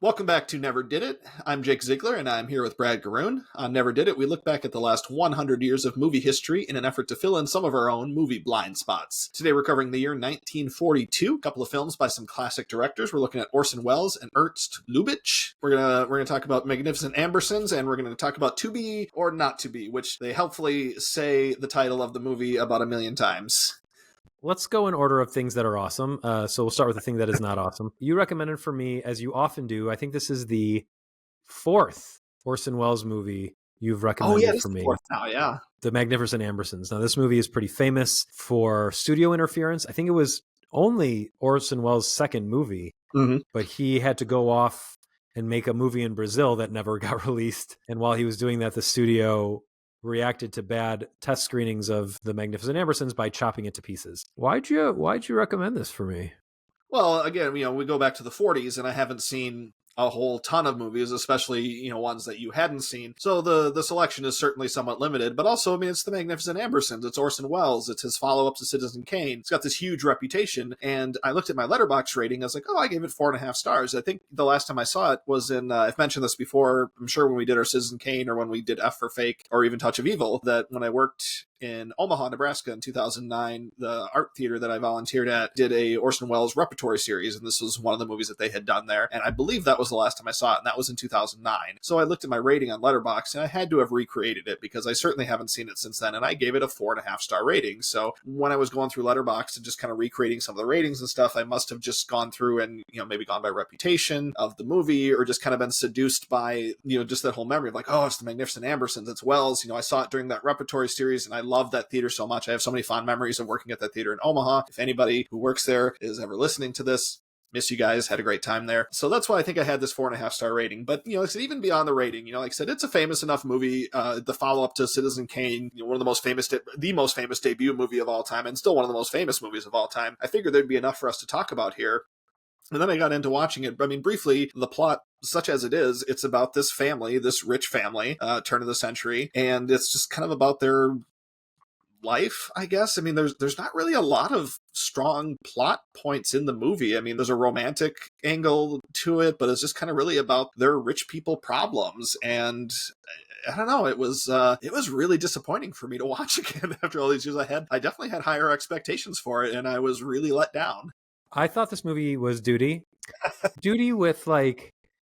Welcome back to Never Did It. I'm Jake Ziegler, and I'm here with Brad Garoon. On Never Did It, we look back at the last 100 years of movie history in an effort to fill in some of our own movie blind spots. Today we're covering the year 1942, a couple of films by some classic directors. We're looking at Orson Welles and Ernst Lubitsch. We're gonna talk about Magnificent Ambersons, and we're gonna talk about To Be or Not To Be, which they helpfully say the title of the movie about 1,000,000 times. Let's go in order of things that are awesome. So we'll start with the thing that is not awesome. You recommended for me, as you often do, I think this is the fourth Orson Welles movie you've recommended for me. Fourth now, yeah. The Magnificent Ambersons. Now, this movie is pretty famous for studio interference. I think it was only Orson Welles' second movie, but he had to go off and make a movie in Brazil that never got released. And while he was doing that, the studio reacted to bad test screenings of The Magnificent Ambersons by chopping it to pieces. Why'd you recommend this for me? Well, again, we go back to the 40s, and I haven't seen a whole ton of movies, especially, ones that you hadn't seen. So the selection is certainly somewhat limited, but also, it's the Magnificent Ambersons. It's Orson Welles. It's his follow-up to Citizen Kane. It's got this huge reputation, and I looked at my Letterboxd rating. I was like, I gave it 4.5 stars. I think the last time I saw it was in, I've mentioned this before, I'm sure when we did our Citizen Kane or when we did F for Fake or even Touch of Evil, that when I worked in Omaha, Nebraska in 2009, the art theater that I volunteered at did a Orson Welles repertory series, and this was one of the movies that they had done there. And I believe that was the last time I saw it, and that was in 2009. So I looked at my rating on Letterboxd, and I had to have recreated it because I certainly haven't seen it since then, and I gave it a 4.5 star rating. So when I was going through Letterboxd and just kind of recreating some of the ratings and stuff, I must have just gone through and, maybe gone by reputation of the movie, or just kind of been seduced by, just that whole memory of like, it's the Magnificent Ambersons, it's Welles. I saw it during that repertory series, and I love that theater so much. I have so many fond memories of working at that theater in Omaha. If anybody who works there is ever listening to this, miss you guys, had a great time there. So that's why I think I had this 4.5 star rating. But, like I said, even beyond the rating, like I said, it's a famous enough movie. The follow-up to Citizen Kane, one of the most famous debut movie of all time, and still one of the most famous movies of all time. I figured there'd be enough for us to talk about here. And then I got into watching it. Briefly, the plot, such as it is, it's about this family, this rich family, turn of the century, and it's just kind of about their life, I guess. There's not really a lot of strong plot points in the movie. There's a romantic angle to it, but it's just kind of really about their rich people problems. And I don't know, it was really disappointing for me to watch again after all these years. I definitely had higher expectations for it, and I was really let down. I thought this movie was Duty. Duty with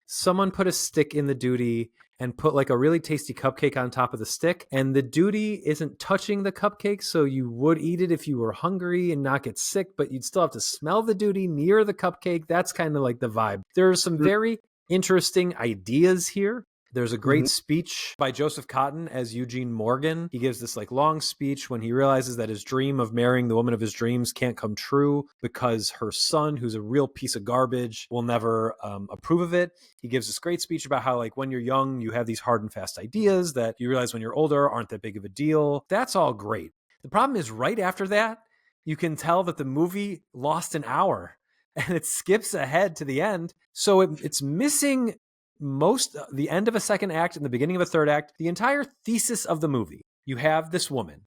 someone put a stick in the Duty and put a really tasty cupcake on top of the stick. And the Duty isn't touching the cupcake, so you would eat it if you were hungry and not get sick, but you'd still have to smell the Duty near the cupcake. That's kind of the vibe. There are some very interesting ideas here. There's a great speech by Joseph Cotten as Eugene Morgan. He gives this long speech when he realizes that his dream of marrying the woman of his dreams can't come true because her son, who's a real piece of garbage, will never approve of it. He gives this great speech about how when you're young, you have these hard and fast ideas that you realize when you're older aren't that big of a deal. That's all great. The problem is right after that, you can tell that the movie lost an hour and it skips ahead to the end. So it's missing the end of a second act and the beginning of a third act, the entire thesis of the movie. You have this woman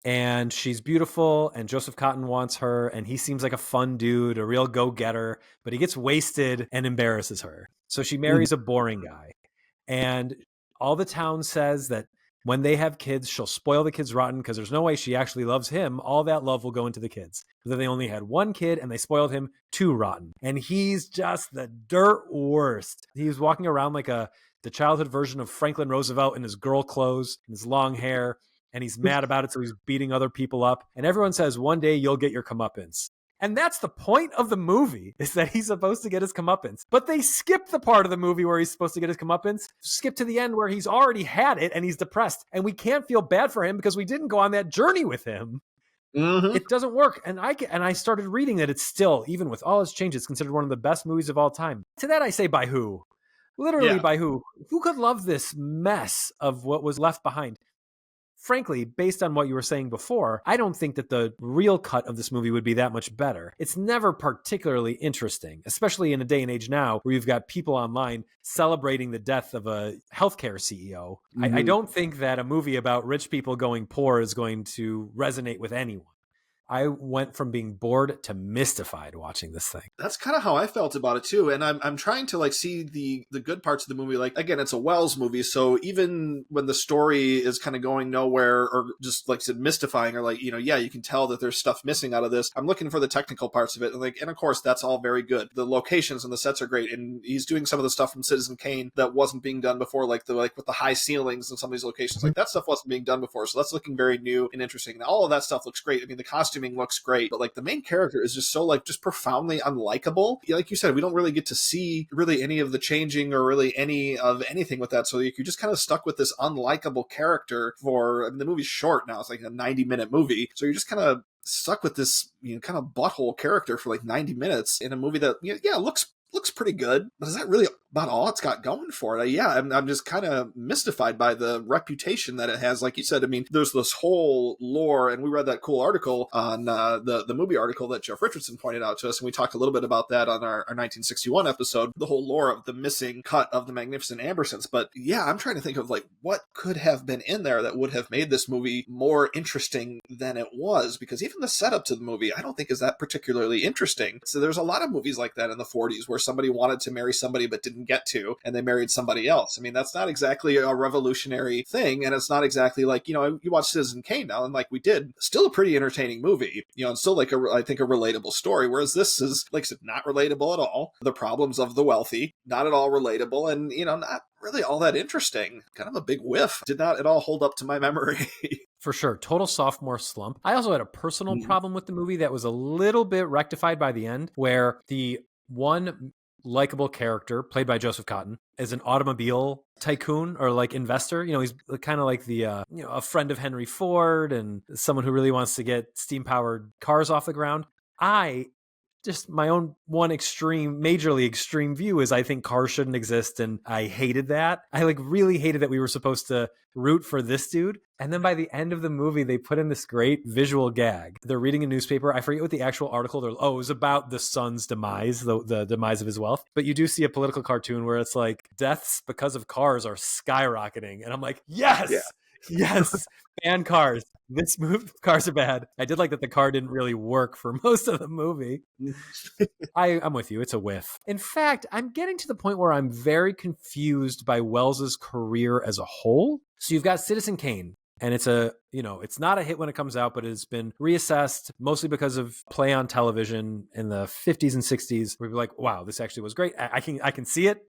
and she's beautiful and Joseph Cotten wants her and he seems like a fun dude, a real go-getter, but he gets wasted and embarrasses her. So she marries a boring guy. And all the town says that when they have kids, she'll spoil the kids rotten because there's no way she actually loves him. All that love will go into the kids. But then they only had one kid and they spoiled him too rotten. And he's just the dirt worst. He's walking around like the childhood version of Franklin Roosevelt in his girl clothes and his long hair. And he's mad about it, so he's beating other people up. And everyone says, one day you'll get your comeuppance. And that's the point of the movie, is that he's supposed to get his comeuppance. But they skip the part of the movie where he's supposed to get his comeuppance, skip to the end where he's already had it and he's depressed. And we can't feel bad for him because we didn't go on that journey with him. It doesn't work. And I started reading that it's still, even with all its changes, considered one of the best movies of all time. To that I say, by who? Literally by who? Who could love this mess of what was left behind? Frankly, based on what you were saying before, I don't think that the real cut of this movie would be that much better. It's never particularly interesting, especially in a day and age now where you've got people online celebrating the death of a healthcare CEO. I don't think that a movie about rich people going poor is going to resonate with anyone. I went from being bored to mystified watching this thing. That's kind of how I felt about it too. And I'm trying to like see the good parts of the movie. Like, again, it's a Welles movie, so even when the story is kind of going nowhere or just like I said, mystifying, or like, yeah, you can tell that there's stuff missing out of this. I'm looking for the technical parts of it, and of course that's all very good. The locations and the sets are great, and he's doing some of the stuff from Citizen Kane that wasn't being done before, like with the high ceilings and some of these locations. Like, that stuff wasn't being done before, so that's looking very new and interesting. And all of that stuff looks great. I mean, the costuming looks great, but like the main character is just so like just profoundly unlikable. Like you said, we don't really get to see really any of the changing or really any of anything with that. So you're just kind of stuck with this unlikable character for, I mean, the movie's short now. It's like a 90-minute movie. So you're just kind of stuck with this, kind of butthole character for like 90 minutes in a movie that, looks pretty good, but is that really about all it's got going for it? I'm just kind of mystified by the reputation that it has. Like you said, I mean, there's this whole lore, and we read that cool article on the movie article that Jeff Richardson pointed out to us, and we talked a little bit about that on our 1961 episode, the whole lore of the missing cut of the Magnificent Ambersons. But yeah, I'm trying to think of like what could have been in there that would have made this movie more interesting than it was, because even the setup to the movie I don't think is that particularly interesting. So there's a lot of movies like that in the 40s where somebody wanted to marry somebody but didn't get to, and they married somebody else. I mean, that's not exactly a revolutionary thing, and it's not exactly like, you watch Citizen Kane now, and like we did, still a pretty entertaining movie, and still like I think a relatable story, whereas this is, like I said, not relatable at all. The problems of the wealthy, not at all relatable, and not really all that interesting. Kind of a big whiff. Did not at all hold up to my memory. For sure. Total sophomore slump. I also had a personal problem with the movie that was a little bit rectified by the end, where the one likable character played by Joseph Cotton is an automobile tycoon or like investor. He's kind of like the a friend of Henry Ford and someone who really wants to get steam powered cars off the ground. Just my own one majorly extreme view is I think cars shouldn't exist, and I hated that. I like really hated that we were supposed to root for this dude. And then by the end of the movie, they put in this great visual gag. They're reading a newspaper. I forget what the actual article, it was about the son's demise, the demise of his wealth. But you do see a political cartoon where it's like, deaths because of cars are skyrocketing. And I'm like, yes! Yeah. Yes, ban cars. This move, cars are bad. I did like that the car didn't really work for most of the movie. I'm with you. It's a whiff. In fact, I'm getting to the point where I'm very confused by Welles's career as a whole. So you've got Citizen Kane, and it's it's not a hit when it comes out, but it's been reassessed mostly because of play on television in the 50s and 60s. We'd be like, wow, this actually was great. I can see it,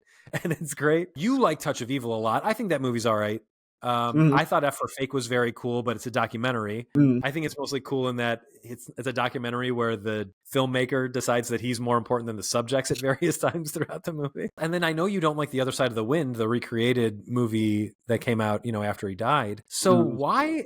and it's great. You like Touch of Evil a lot. I think that movie's all right. I thought F for Fake was very cool, but it's a documentary. I think it's mostly cool in that it's a documentary where the filmmaker decides that he's more important than the subjects at various times throughout the movie. And then I know you don't like The Other Side of the Wind, the recreated movie that came out, after he died. So why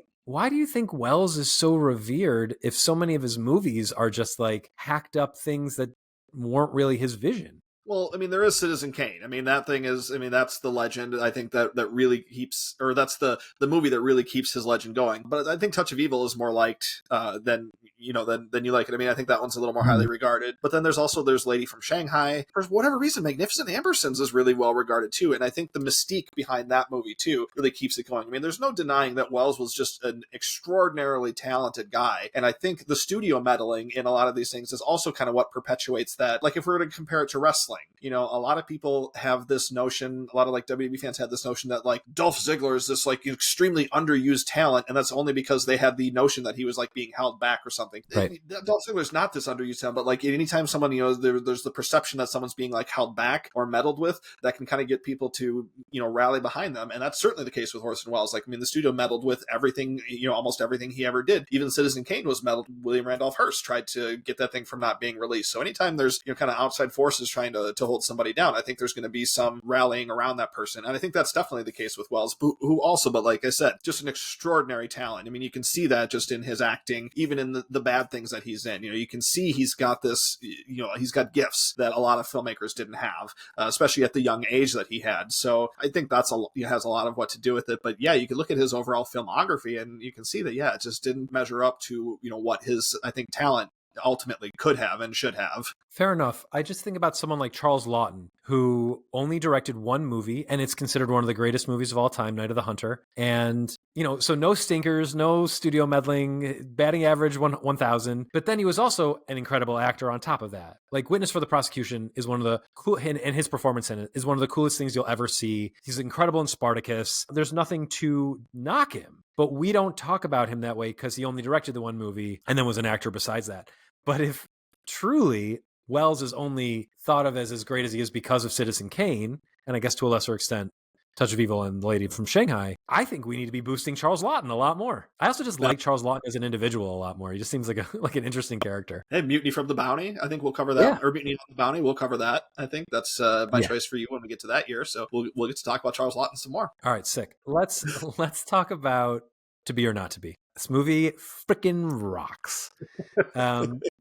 do you think Welles is so revered if so many of his movies are just like hacked up things that weren't really his vision? Well, I mean, there is Citizen Kane. I mean, that thing is, that's the legend. I think that really keeps, or that's the movie that really keeps his legend going. But I think Touch of Evil is more liked than you like it. I mean, I think that one's a little more highly regarded. But then there's Lady from Shanghai. For whatever reason, Magnificent Ambersons is really well regarded too. And I think the mystique behind that movie too really keeps it going. I mean, there's no denying that Welles was just an extraordinarily talented guy. And I think the studio meddling in a lot of these things is also kind of what perpetuates that. Like if we were to compare it to wrestling, a lot of people have this notion, a lot of like WWE fans had this notion that like Dolph Ziggler is this like extremely underused talent, and that's only because they had the notion that he was like being held back or something. Right. Dolph Ziggler is not this underused talent, but like anytime someone, there's the perception that someone's being like held back or meddled with, that can kind of get people to, rally behind them. And that's certainly the case with Orson Welles. Like, I mean, the studio meddled with everything, almost everything he ever did. Even Citizen Kane was meddled. William Randolph Hearst tried to get that thing from not being released. So anytime there's, kind of outside forces trying to hold somebody down, I think there's going to be some rallying around that person. And I think that's definitely the case with Welles, who also, but like I said, just an extraordinary talent. I mean, you can see that just in his acting, even in the bad things that he's in. You can see he's got this, he's got gifts that a lot of filmmakers didn't have, especially at the young age that he had. So I think that's has a lot of what to do with it. But yeah, you can look at his overall filmography and you can see that, it just didn't measure up to, what his, I think, talent ultimately could have and should have. Fair enough. I just think about someone like Charles Laughton, who only directed one movie, and it's considered one of the greatest movies of all time, Night of the Hunter. And, so no stinkers, no studio meddling, batting average 1,000. But then he was also an incredible actor on top of that. Like Witness for the Prosecution is one of the cool, and his performance in it is one of the coolest things you'll ever see. He's incredible in Spartacus. There's nothing to knock him, but we don't talk about him that way because he only directed the one movie and then was an actor besides that. But if truly Welles is only thought of as great as he is because of Citizen Kane, and I guess to a lesser extent, Touch of Evil and The Lady from Shanghai, I think we need to be boosting Charles Laughton a lot more. I also just like Charles Laughton as an individual a lot more. He just seems like an interesting character. Hey, Mutiny from the Bounty, I think we'll cover that. Yeah. Or Mutiny from the Bounty, we'll cover that. I think that's my choice for you when we get to that year. So we'll get to talk about Charles Laughton some more. All right, sick. Let's talk about To Be or Not to Be. This movie freaking rocks.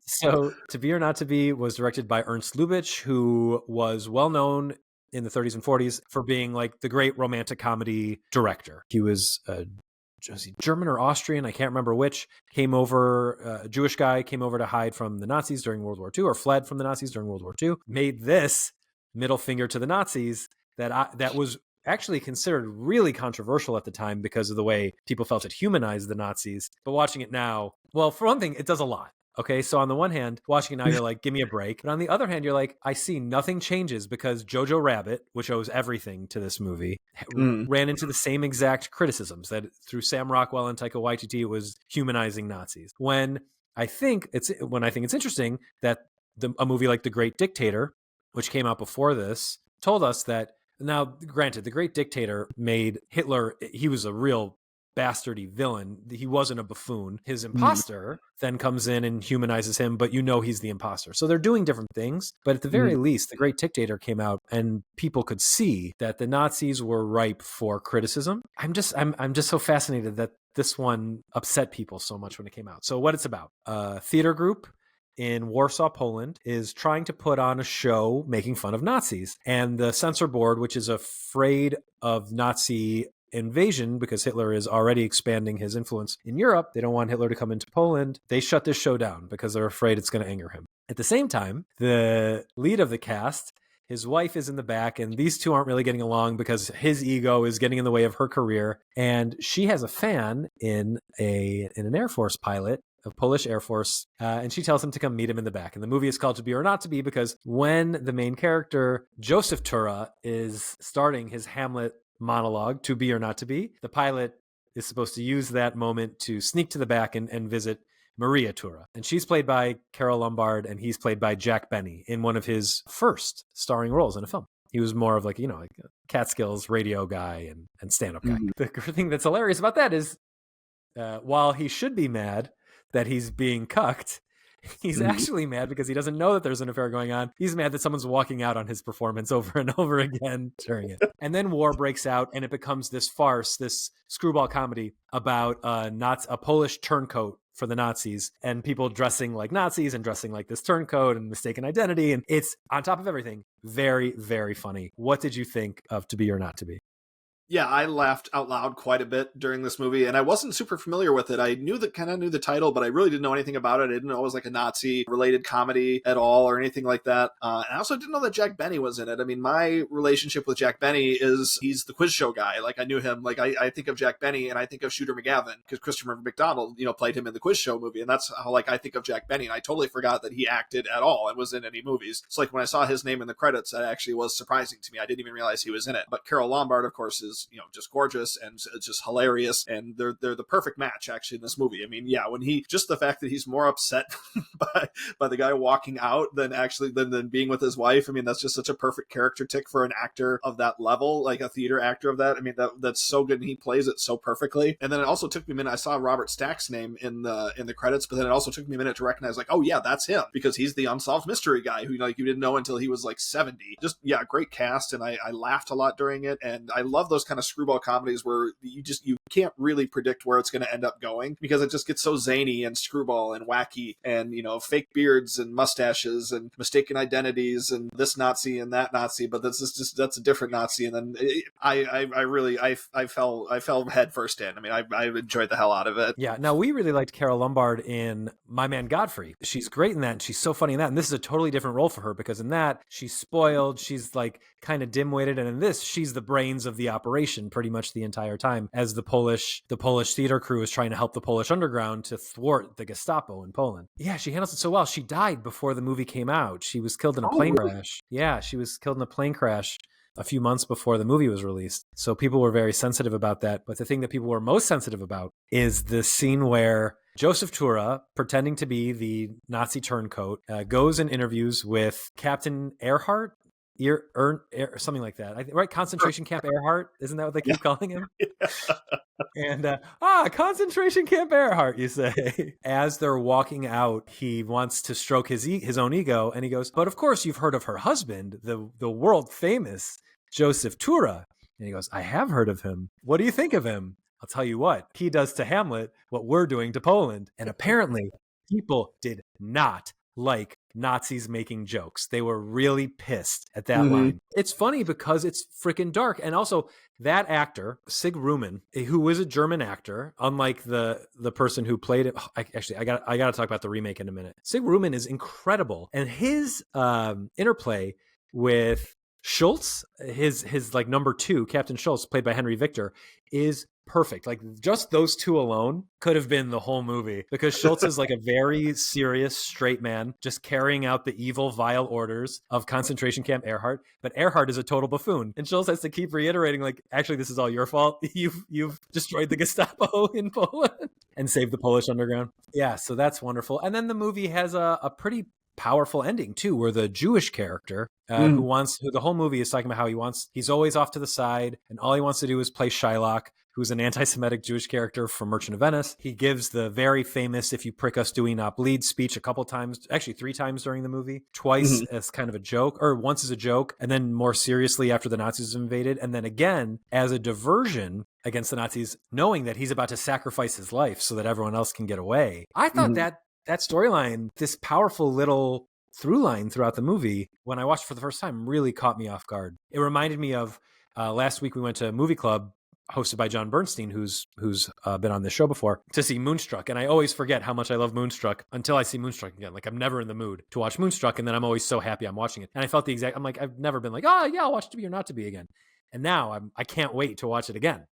So To Be or Not to Be was directed by Ernst Lubitsch, who was well known in the 30s and 40s for being like the great romantic comedy director. He was German or Austrian, I can't remember which, a Jewish guy came over to hide from the Nazis during World War II, or fled from the Nazis during World War II, made this middle finger to the Nazis that was actually considered really controversial at the time because of the way people felt it humanized the Nazis. But watching it now, well, for one thing, it does a lot. Okay, so on the one hand, watching it now, you're like, give me a break. But on the other hand, you're like, I see nothing changes because Jojo Rabbit, which owes everything to this movie, ran into the same exact criticisms that through Sam Rockwell and Taika Waititi, it was humanizing Nazis. When I think it's interesting that a movie like The Great Dictator, which came out before this, told us that, now granted, The Great Dictator made Hitler, he was a real bastardy villain. He wasn't a buffoon. His imposter then comes in and humanizes him, but he's the imposter. So they're doing different things. But at the very least, The Great Dictator came out and people could see that the Nazis were ripe for criticism. I'm just so fascinated that this one upset people so much when it came out. So what it's about, a theater group in Warsaw, Poland, is trying to put on a show making fun of Nazis. And the censor board, which is afraid of Nazi invasion because Hitler is already expanding his influence in Europe, they don't want Hitler to come into Poland, they shut this show down because they're afraid it's going to anger him. At the same time, the lead of the cast, his wife is in the back, and these two aren't really getting along because his ego is getting in the way of her career. And she has a fan in an Air Force pilot, a Polish Air Force, and she tells him to come meet him in the back. And the movie is called To Be or Not to Be because when the main character, Joseph Tura, is starting his Hamlet monologue, To Be or Not to Be, the pilot is supposed to use that moment to sneak to the back and visit Maria Tura. And she's played by Carole Lombard, and he's played by Jack Benny in one of his first starring roles in a film. He was more of like a Catskills radio guy and stand-up guy. The thing that's hilarious about that is while he should be mad that he's being cucked, he's actually mad because he doesn't know that there's an affair going on. He's mad that someone's walking out on his performance over and over again during it. And then war breaks out, and it becomes this farce, this screwball comedy about a Polish turncoat for the Nazis, and people dressing like Nazis and dressing like this turncoat and mistaken identity. And it's, on top of everything, very, very funny. What did you think of To Be or Not to Be? Yeah, I laughed out loud quite a bit during this movie, and I wasn't super familiar with it. I knew the title, but I really didn't know anything about it. I didn't know it was like a Nazi-related comedy at all or anything like that. And I also didn't know that Jack Benny was in it. I mean, my relationship with Jack Benny is he's the quiz show guy. Like, I knew him. Like, I think of Jack Benny, and I think of Shooter McGavin, because Christopher McDonald, played him in the quiz show movie, and that's how, I think of Jack Benny, and I totally forgot that he acted at all and was in any movies. So, when I saw his name in the credits, that actually was surprising to me. I didn't even realize he was in it. But Carole Lombard, of course, is, just gorgeous and it's just hilarious, and they're the perfect match actually in this movie. I mean, yeah, when just the fact that he's more upset by the guy walking out than being with his wife. I mean, that's just such a perfect character tick for an actor of that level, like a theater actor of that. I mean, that's so good, and he plays it so perfectly. And then it also took me a minute. I saw Robert Stack's name in the credits, but then it also took me a minute to recognize, like, oh yeah, that's him, because he's the unsolved mystery guy who you didn't know until he was like 70. Just, yeah, great cast, and I laughed a lot during it, and I love those kind of screwball comedies where you can't really predict where it's going to end up going, because it just gets so zany and screwball and wacky, and fake beards and mustaches and mistaken identities and this Nazi and that Nazi, but that's a different Nazi. And then I fell head first in. I mean, I enjoyed the hell out of it. Yeah. Now, we really liked Carole Lombard in My Man Godfrey. She's great in that, and she's so funny in that. And this is a totally different role for her, because in that, she's spoiled, she's like kind of dim-witted, and in this, she's the brains of the operation pretty much the entire time, as the Polish theater crew is trying to help the Polish underground to thwart the Gestapo in Poland. Yeah, she handles it so well. She died before the movie came out. She was killed in a plane crash. Yeah, she was killed in a plane crash a few months before the movie was released. So people were very sensitive about that. But the thing that people were most sensitive about is the scene where Joseph Tura, pretending to be the Nazi turncoat, goes and interviews with Captain Earhart, something like that. Right? Concentration Camp Earhart. Isn't that what they keep calling him? Yeah. And, Concentration Camp Earhart, you say. As they're walking out, he wants to stroke his own ego, and he goes, but of course you've heard of her husband, the world famous Joseph Tura. And he goes, I have heard of him. What do you think of him? I'll tell you what, he does to Hamlet what we're doing to Poland. And apparently people did not like Nazis making jokes. They were really pissed at that line. It's funny because it's freaking dark. And also that actor, Sig Rumen, who was a German actor, unlike the person who played it. I got to talk about the remake in a minute. Sig Rumen is incredible. And his interplay with Schultz, his like number 2, Captain Schultz, played by Henry Victor, is perfect. Like, just those two alone could have been the whole movie, because Schultz is like a very serious straight man just carrying out the evil, vile orders of Concentration Camp Earhart, but Earhart is a total buffoon, and Schultz has to keep reiterating, like, actually this is all your fault. You've destroyed the Gestapo in Poland and saved the Polish underground. Yeah, so that's wonderful. And then the movie has a pretty powerful ending too, where the Jewish character who the whole movie is talking about how he's always off to the side, and all he wants to do is play Shylock, who's an anti-Semitic Jewish character from Merchant of Venice. He gives the very famous "If you prick us, do we not bleed" speech a couple times, actually 3 times during the movie, twice as kind of a joke, or once as a joke, and then more seriously after the Nazis invaded, and then again as a diversion against the Nazis, knowing that he's about to sacrifice his life so that everyone else can get away. I thought that storyline, this powerful little through line throughout the movie, when I watched it for the first time, really caught me off guard. It reminded me of last week we went to a movie club hosted by John Bernstein, who's been on this show before, to see Moonstruck. And I always forget how much I love Moonstruck until I see Moonstruck again. Like, I'm never in the mood to watch Moonstruck, and then I'm always so happy I'm watching it. And I felt I'm like, I've never been like, oh yeah, I'll watch To Be or Not to Be again. And now I can't wait to watch it again.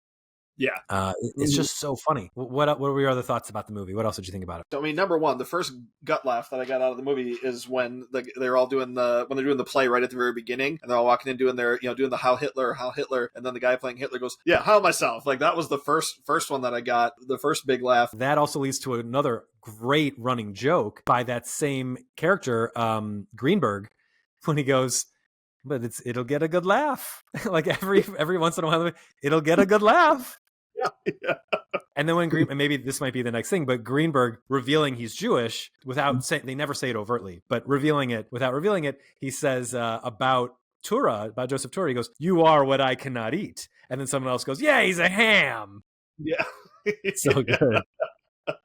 Yeah. It's just so funny. What were your other thoughts about the movie? What else did you think about it? I mean, number one, the first gut laugh that I got out of the movie is when they're all doing when they're doing the play right at the very beginning, and they're all walking in doing their, doing the Heil Hitler, and then the guy playing Hitler goes, yeah, Heil myself. Like, that was the first one that I got, the first big laugh. That also leads to another great running joke by that same character, Greenberg, when he goes, but it'll get a good laugh. Like, every once in a while, it'll get a good laugh. Yeah. And then when and maybe this might be the next thing, but Greenberg revealing he's Jewish without saying, they never say it overtly, but revealing it without revealing it, he says about Joseph Tura, he goes, "You are what I cannot eat." And then someone else goes, "Yeah, he's a ham." Yeah. So good.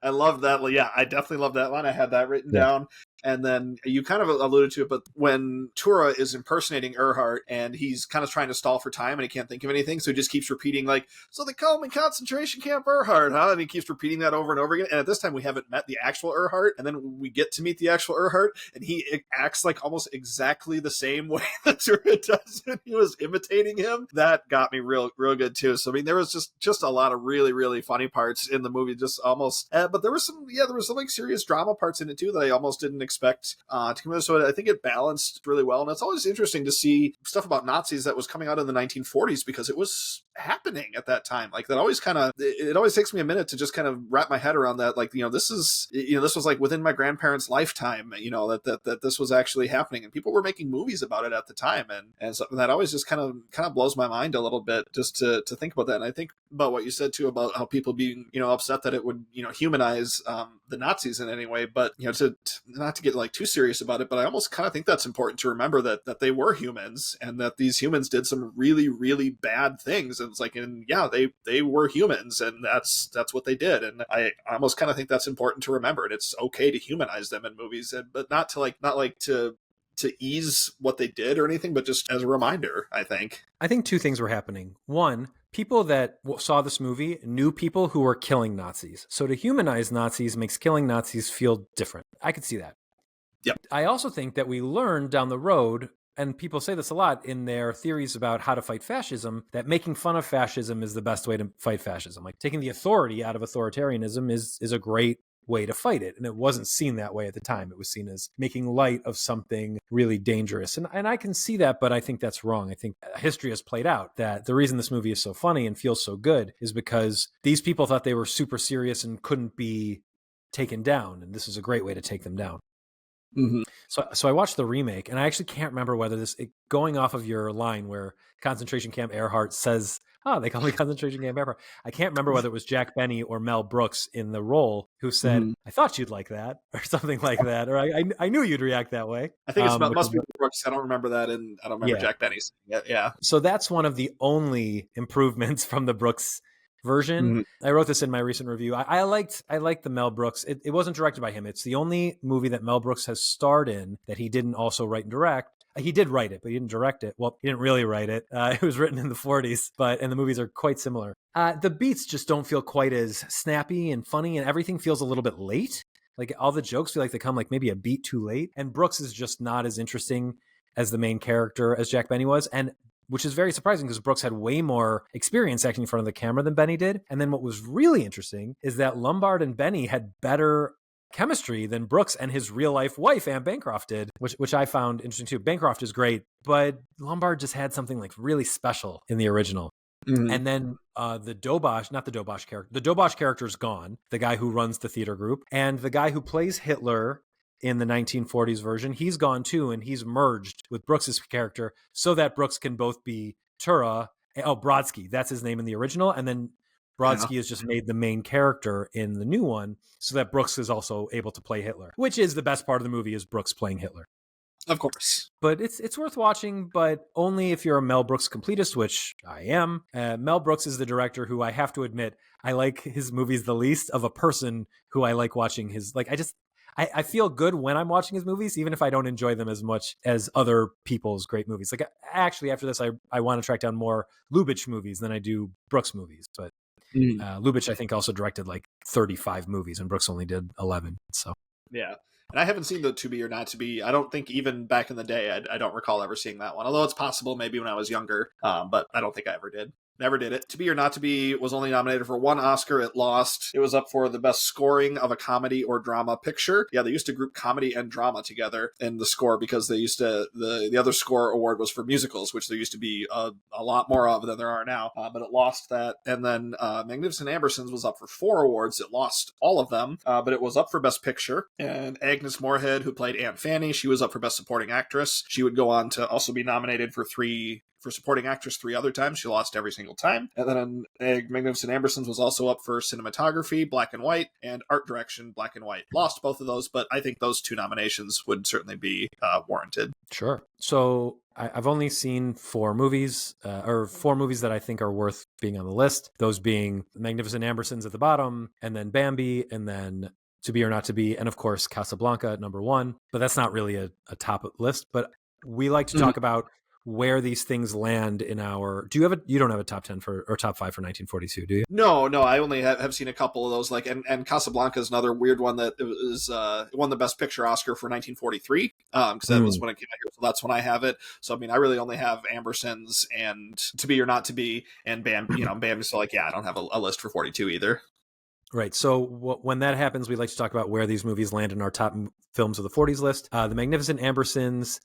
I love that. Yeah, I definitely love that line. I had that written down. And then you kind of alluded to it, but when Tura is impersonating Earhart and he's kind of trying to stall for time and he can't think of anything, so he just keeps repeating, like, so they call me Concentration Camp Earhart, huh? And he keeps repeating that over and over again. And at this time, we haven't met the actual Earhart. And then we get to meet the actual Earhart, and he acts like almost exactly the same way that Tura does when he was imitating him. That got me real good, too. So, I mean, there was just a lot of really, really funny parts in the movie, just almost. But there was some like serious drama parts in it, too, that I almost didn't expect to come in. So I think it balanced really well. And it's always interesting to see stuff about Nazis that was coming out in the 1940s, because it was happening at that time. Like, that always it always takes me a minute to just kind of wrap my head around that. Like, this was like within my grandparents' lifetime, that this was actually happening, and people were making movies about it at the time. And so that always just kind of blows my mind a little bit, just to think about that. And I think about what you said too, about how people being, upset that it would, humanize humanize the Nazis in any way, but to not to get like too serious about it, but I almost kind of think that's important to remember that they were humans and that these humans did some really, really bad things. And it's like, and yeah, they were humans, and that's what they did. And I almost kind of think that's important to remember. And it's okay to humanize them in movies, but not to ease what they did or anything, but just as a reminder, I think. I think two things were happening. One, people that saw this movie knew people who were killing Nazis. So to humanize Nazis makes killing Nazis feel different. I could see that. Yep. I also think that we learned down the road, and people say this a lot in their theories about how to fight fascism, that making fun of fascism is the best way to fight fascism. Like taking the authority out of authoritarianism is a great way to fight it. And it wasn't seen that way at the time. It was seen as making light of something really dangerous. And I can see that, but I think that's wrong. I think history has played out that the reason this movie is so funny and feels so good is because these people thought they were super serious and couldn't be taken down. And this is a great way to take them down. Mm-hmm. So I watched the remake, and I actually can't remember whether going off of your line where Concentration Camp Earhart says, they call me Concentration Camp Earhart. I can't remember whether it was Jack Benny or Mel Brooks in the role who said, I thought you'd like that, or something like that, or I knew you'd react that way. I think it must be Brooks. I don't remember that, and I don't remember Jack Benny's. Yeah. So that's one of the only improvements from the Brooks version. Mm-hmm. I wrote this in my recent review. I liked the Mel Brooks. It wasn't directed by him. It's the only movie that Mel Brooks has starred in that he didn't also write and direct. He did write it, but he didn't direct it. Well, he didn't really write it. It was written in the 40s, and the movies are quite similar. The beats just don't feel quite as snappy and funny, and everything feels a little bit late. Like all the jokes feel like they come like maybe a beat too late. And Brooks is just not as interesting as the main character as Jack Benny was. And which is very surprising because Brooks had way more experience acting in front of the camera than Benny did. And then what was really interesting is that Lombard and Benny had better chemistry than Brooks and his real life wife, Anne Bancroft, did, which I found interesting too. Bancroft is great, but Lombard just had something like really special in the original. Mm-hmm. And then the Dobosh character's gone, the guy who runs the theater group, and the guy who plays Hitler in the 1940s version, he's gone too, and he's merged with Brooks's character so that Brooks can both be Brodsky, that's his name in the original, and then Brodsky is just made the main character in the new one so that Brooks is also able to play Hitler, which is the best part of the movie, is Brooks playing Hitler. Of course. But it's worth watching, but only if you're a Mel Brooks completist, which I am. Mel Brooks is the director who I have to admit, I like his movies the least of a person who I like watching his, like, I feel good when I'm watching his movies, even if I don't enjoy them as much as other people's great movies. Like, actually, after this, I want to track down more Lubitsch movies than I do Brooks movies. But Lubitsch, I think, also directed like 35 movies, and Brooks only did 11. So yeah. And I haven't seen the To Be or Not to Be. I don't think even back in the day, I don't recall ever seeing that one. Although it's possible maybe when I was younger, but I don't think I ever did. Never did it. To Be or Not to Be was only nominated for one Oscar. It lost. It was up for the best scoring of a comedy or drama picture. Yeah, they used to group comedy and drama together in the score because they used to, the other score award was for musicals, which there used to be a lot more of than there are now. But it lost that. And then Magnificent Ambersons was up for 4 awards. It lost all of them, but it was up for best picture. And Agnes Moorehead, who played Aunt Fanny, she was up for best supporting actress. She would go on to also be nominated for supporting actress 3 other times. She lost every single time. And then Magnificent Ambersons was also up for cinematography, black and white, and art direction, black and white. Lost both of those, but I think those 2 nominations would certainly be warranted. Sure. So I've only seen 4 movies, or 4 movies that I think are worth being on the list. Those being Magnificent Ambersons at the bottom, and then Bambi, and then To Be or Not to Be, and of course Casablanca at number 1. But that's not really a top list. But we like to talk about where these things land in our... You don't have a top 10 or top 5 for 1942, do you? No, I only have seen a couple of those. Like, and Casablanca is another weird one that won the Best Picture Oscar for 1943, because that was when it came out here. So that's when I have it. So I mean, I really only have Ambersons and To Be or Not to Be and Bambi. Bambi. So I don't have a list for 42 either. Right. So when that happens, we like to talk about where these movies land in our top films of the 40s list. The Magnificent Ambersons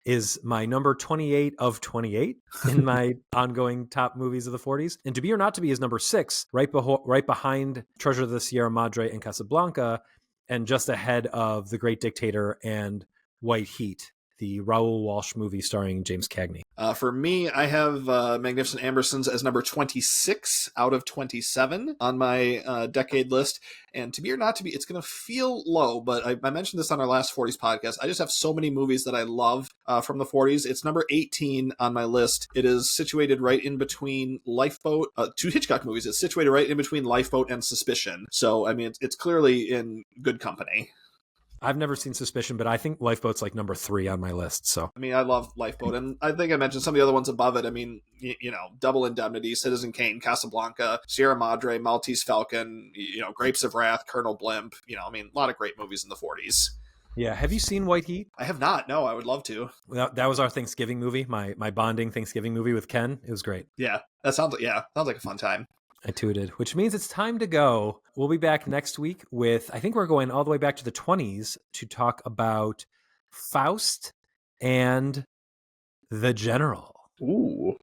is my number 28 of 28 in my ongoing top movies of the 40s. And To Be or Not to Be is number 6, right behind Treasure of the Sierra Madre and Casablanca, and just ahead of The Great Dictator and White Heat. the Raoul Walsh movie starring James Cagney. For me, I have Magnificent Ambersons as number 26 out of 27 on my decade list. And to be or not to be, it's going to feel low, but I mentioned this on our last 40s podcast. I just have so many movies that I love from the 40s. It's number 18 on my list. It is situated right in between Lifeboat, two Hitchcock movies. It's situated right in between Lifeboat and Suspicion. So, I mean, it's clearly in good company. I've never seen Suspicion, but I think Lifeboat's like number 3 on my list. So I mean, I love Lifeboat, and I think I mentioned some of the other ones above it. I mean, Double Indemnity, Citizen Kane, Casablanca, Sierra Madre, Maltese Falcon, Grapes of Wrath, Colonel Blimp. I mean, a lot of great movies in the 40s. yeah, have you seen White Heat? I have not. No, I would love to. That was our Thanksgiving movie, my bonding Thanksgiving movie with Ken. It was great. Yeah, that sounds like a fun time. I tooted, which means it's time to go. We'll be back next week with, I think we're going all the way back to the 20s to talk about Faust and The General. Ooh.